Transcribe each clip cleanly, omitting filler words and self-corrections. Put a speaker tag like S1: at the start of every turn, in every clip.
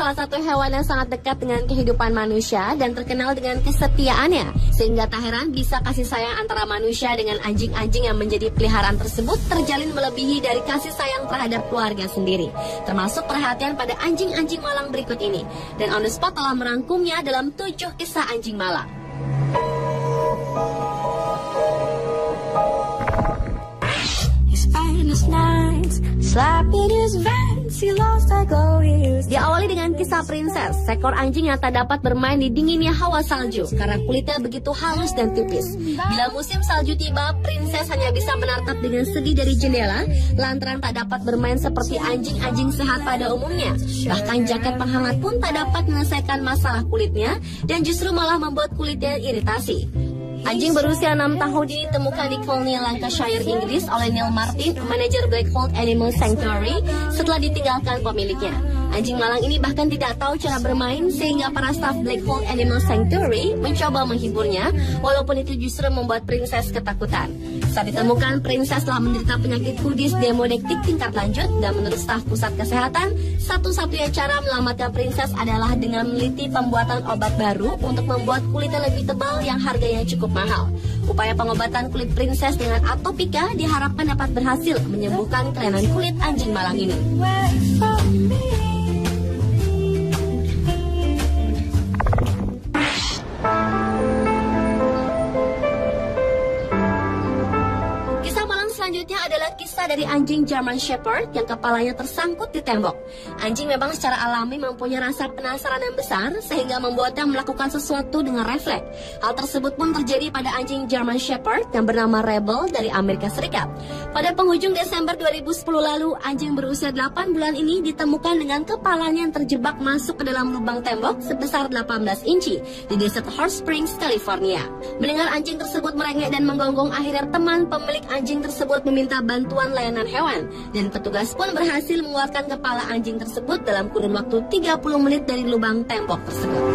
S1: salah satu hewan yang sangat dekat dengan kehidupan manusia dan terkenal dengan kesetiaannya. Sehingga tak heran bisa kasih sayang antara manusia dengan anjing-anjing yang menjadi peliharaan tersebut terjalin melebihi dari kasih sayang terhadap keluarga sendiri. Termasuk perhatian pada anjing-anjing malang berikut ini. Dan On The Spot telah merangkumnya dalam 7 kisah anjing malang. Diawali dengan kisah Princess, seekor anjing yang tak dapat bermain di dinginnya hawa salju karena kulitnya begitu halus dan tipis. Bila musim salju tiba, Princess hanya bisa menatap dengan sedih dari jendela lantaran tak dapat bermain seperti anjing-anjing sehat pada umumnya. Bahkan jaket penghangat pun tak dapat menyelesaikan masalah kulitnya dan justru malah membuat kulitnya iritasi. Anjing berusia 6 tahun ini ditemukan di Colney, Lancashire, Inggris oleh Neil Martin, manajer Blackfold Animal Sanctuary, setelah ditinggalkan pemiliknya. Anjing malang ini bahkan tidak tahu cara bermain sehingga para staf Blackfold Animal Sanctuary mencoba menghiburnya, walaupun itu justru membuat Princess ketakutan. Saat ditemukan, Princess telah menderita penyakit kudis demodektik tingkat lanjut dan menurut staf pusat kesehatan, satu-satunya cara menyelamatkan Princess adalah dengan meneliti pembuatan obat baru untuk membuat kulitnya lebih tebal yang harganya cukup mahal. Upaya pengobatan kulit Princess dengan Atopika diharapkan dapat berhasil menyembuhkan kelainan kulit anjing malang ini. Selanjutnya adalah kisah dari anjing German Shepherd yang kepalanya tersangkut di tembok. Anjing memang secara alami mempunyai rasa penasaran yang besar sehingga membuatnya melakukan sesuatu dengan refleks. Hal tersebut pun terjadi pada anjing German Shepherd yang bernama Rebel dari Amerika Serikat. Pada penghujung Desember 2010 lalu, anjing berusia 8 bulan ini ditemukan dengan kepalanya yang terjebak masuk ke dalam lubang tembok sebesar 18 inci di Desert Hot Springs, California. Mendengar anjing tersebut merengek dan menggonggong, akhirnya teman pemilik anjing tersebut meminta bantuan layanan hewan dan petugas pun berhasil mengeluarkan kepala anjing tersebut dalam kurun waktu 30 menit dari lubang tembok tersebut.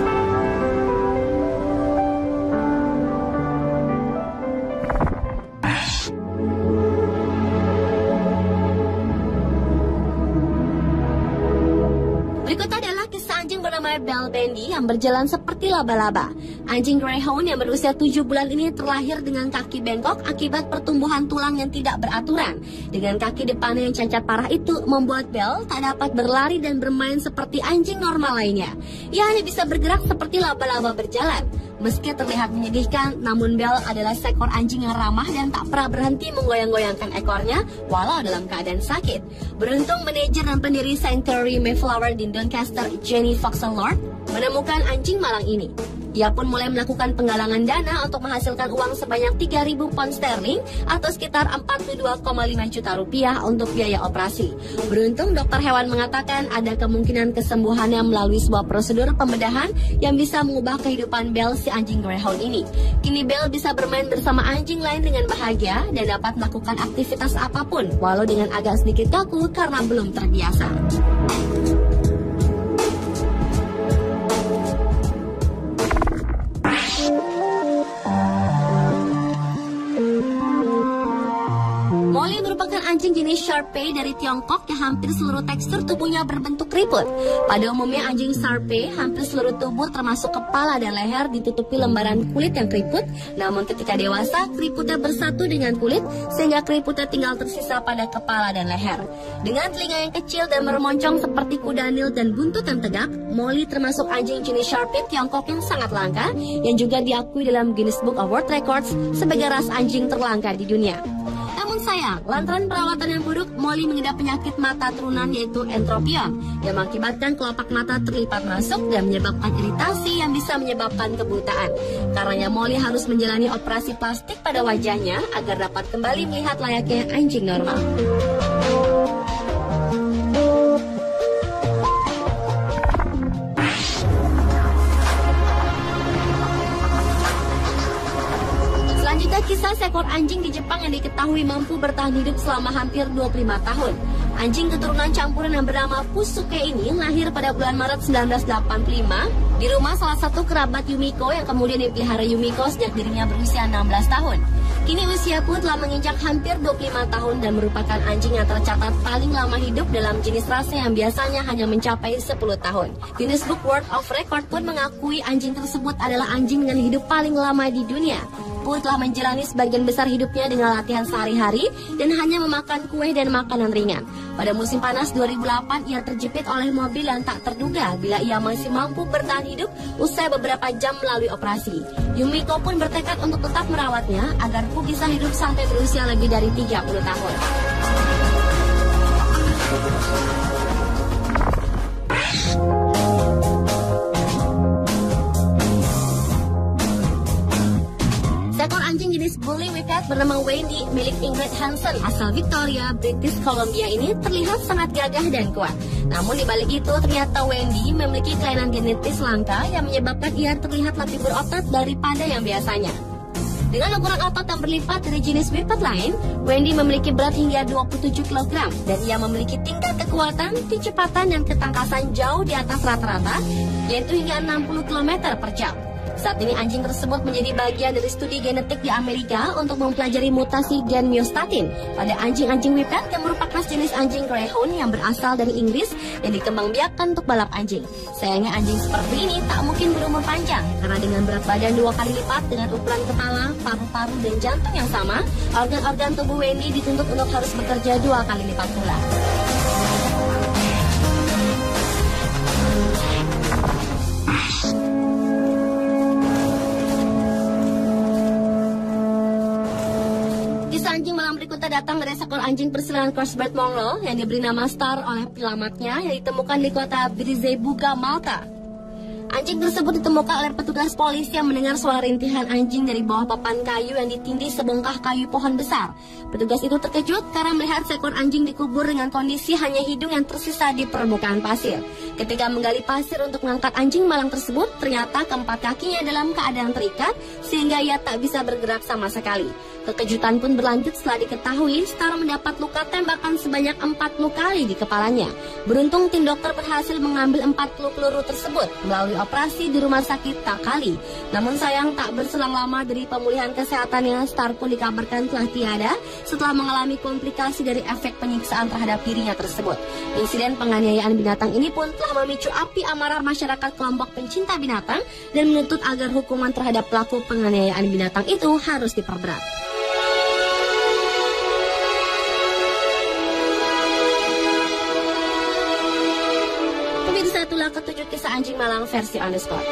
S1: Berikut adalah kisah anjing bernama Bell Bandy yang berjalan seperti laba-laba. Anjing Greyhound yang berusia 7 bulan ini terlahir dengan kaki bengkok akibat pertumbuhan tulang yang tidak beraturan. Dengan kaki depannya yang cacat parah itu membuat Bell tak dapat berlari dan bermain seperti anjing normal lainnya. Ia hanya bisa bergerak seperti laba-laba berjalan. Meski terlihat menyedihkan, namun Bell adalah seekor anjing yang ramah dan tak pernah berhenti menggoyang-goyangkan ekornya walau dalam keadaan sakit. Beruntung manajer dan pendiri Sanctuary Mayflower di Doncaster, Jenny Foxen-Lord, menemukan anjing malang ini. Ia pun mulai melakukan penggalangan dana untuk menghasilkan uang sebanyak 3.000 pound sterling atau sekitar 42,5 juta rupiah untuk biaya operasi. Beruntung dokter hewan mengatakan ada kemungkinan kesembuhannya melalui sebuah prosedur pembedahan yang bisa mengubah kehidupan Bell si anjing Greyhound ini. Kini Bell bisa bermain bersama anjing lain dengan bahagia dan dapat melakukan aktivitas apapun walau dengan agak sedikit kaku karena belum terbiasa. Molly merupakan anjing jenis Shar-Pei dari Tiongkok yang hampir seluruh tekstur tubuhnya berbentuk keriput. Pada umumnya anjing Shar-Pei hampir seluruh tubuh termasuk kepala dan leher ditutupi lembaran kulit yang keriput. Namun ketika dewasa, keriputnya bersatu dengan kulit sehingga keriputnya tinggal tersisa pada kepala dan leher. Dengan telinga yang kecil dan meromoncong seperti kuda Nil dan buntut yang tegak, Molly termasuk anjing jenis Shar-Pei Tiongkok yang sangat langka yang juga diakui dalam Guinness Book of World Records sebagai ras anjing terlangka di dunia. Namun sayang, lantaran perawatan yang buruk, Molly mengidap penyakit mata turunan yaitu entropion yang mengakibatkan kelopak mata terlipat masuk dan menyebabkan iritasi yang bisa menyebabkan kebutaan. Karenanya Molly harus menjalani operasi plastik pada wajahnya agar dapat kembali melihat layaknya anjing normal. Selanjutnya kisah seekor anjing di Jepang yang diketahui mampu bertahan hidup selama hampir 25 tahun. Anjing keturunan campuran yang bernama Pusuke ini lahir pada bulan Maret 1985 di rumah salah satu kerabat Yumiko yang kemudian dipelihara Yumiko sejak dirinya berusia 16 tahun. Kini usia pun telah menginjak hampir 25 tahun dan merupakan anjing yang tercatat paling lama hidup dalam jenis rasa yang biasanya hanya mencapai 10 tahun. Guinness Book World of Record pun mengakui anjing tersebut adalah anjing dengan hidup paling lama di dunia. Pun telah menjalani sebagian besar hidupnya dengan latihan sehari-hari dan hanya memakan kue dan makanan ringan. Pada musim panas 2008, ia terjepit oleh mobil yang tak terduga bila ia masih mampu bertahan hidup usai beberapa jam melalui operasi. Yumiko pun bertekad untuk tetap merawatnya agar Pu bisa hidup sampai berusia lebih dari 30 tahun. Seekor anjing jenis Bully Wildcat bernama Wendy milik Ingrid Hansen asal Victoria, British Columbia ini terlihat sangat gagah dan kuat. Namun dibalik itu ternyata Wendy memiliki kelainan genetis langka yang menyebabkan ia terlihat lebih berotot daripada yang biasanya. Dengan ukuran otot yang berlipat dari jenis Wildcat lain, Wendy memiliki berat hingga 27 kg dan ia memiliki tingkat kekuatan, kecepatan dan ketangkasan jauh di atas rata-rata, yaitu hingga 60 km per jam. Saat ini anjing tersebut menjadi bagian dari studi genetik di Amerika untuk mempelajari mutasi gen myostatin pada anjing-anjing Wildcat yang merupakan jenis anjing Greyhound yang berasal dari Inggris dan dikembangbiakkan untuk balap anjing. Sayangnya anjing seperti ini tak mungkin berumur panjang karena dengan berat badan 2 kali lipat dengan ukuran kepala, paru-paru dan jantung yang sama, organ-organ tubuh Wendy dituntut untuk harus bekerja 2 kali lipat pula. Anjing malam berikutnya datang dari seekor anjing persilangan crossbred mongrel yang diberi nama Star oleh pelamatnya yang ditemukan di kota Brzebuga, Malta. Anjing tersebut ditemukan oleh petugas polisi yang mendengar suara rintihan anjing dari bawah papan kayu yang ditindih sebongkah kayu pohon besar. Petugas itu terkejut karena melihat seekor anjing dikubur dengan kondisi hanya hidung yang tersisa di permukaan pasir. Ketika menggali pasir untuk mengangkat anjing malang tersebut, ternyata keempat kakinya dalam keadaan terikat sehingga ia tak bisa bergerak sama sekali. Kekejutan pun berlanjut setelah diketahui Star mendapat luka tembakan sebanyak 40 kali di kepalanya. Beruntung tim dokter berhasil mengambil 40 peluru tersebut melalui operasi di rumah sakit Takali. Namun sayang tak berselang lama dari pemulihan kesehatannya, Star pun dikabarkan telah tiada setelah mengalami komplikasi dari efek penyiksaan terhadap dirinya tersebut. Insiden penganiayaan binatang ini pun telah memicu api amarah masyarakat kelompok pencinta binatang dan menuntut agar hukuman terhadap pelaku penganiayaan binatang itu harus diperberat. Itulah ketujuh kisah anjing malang versi On The Spot.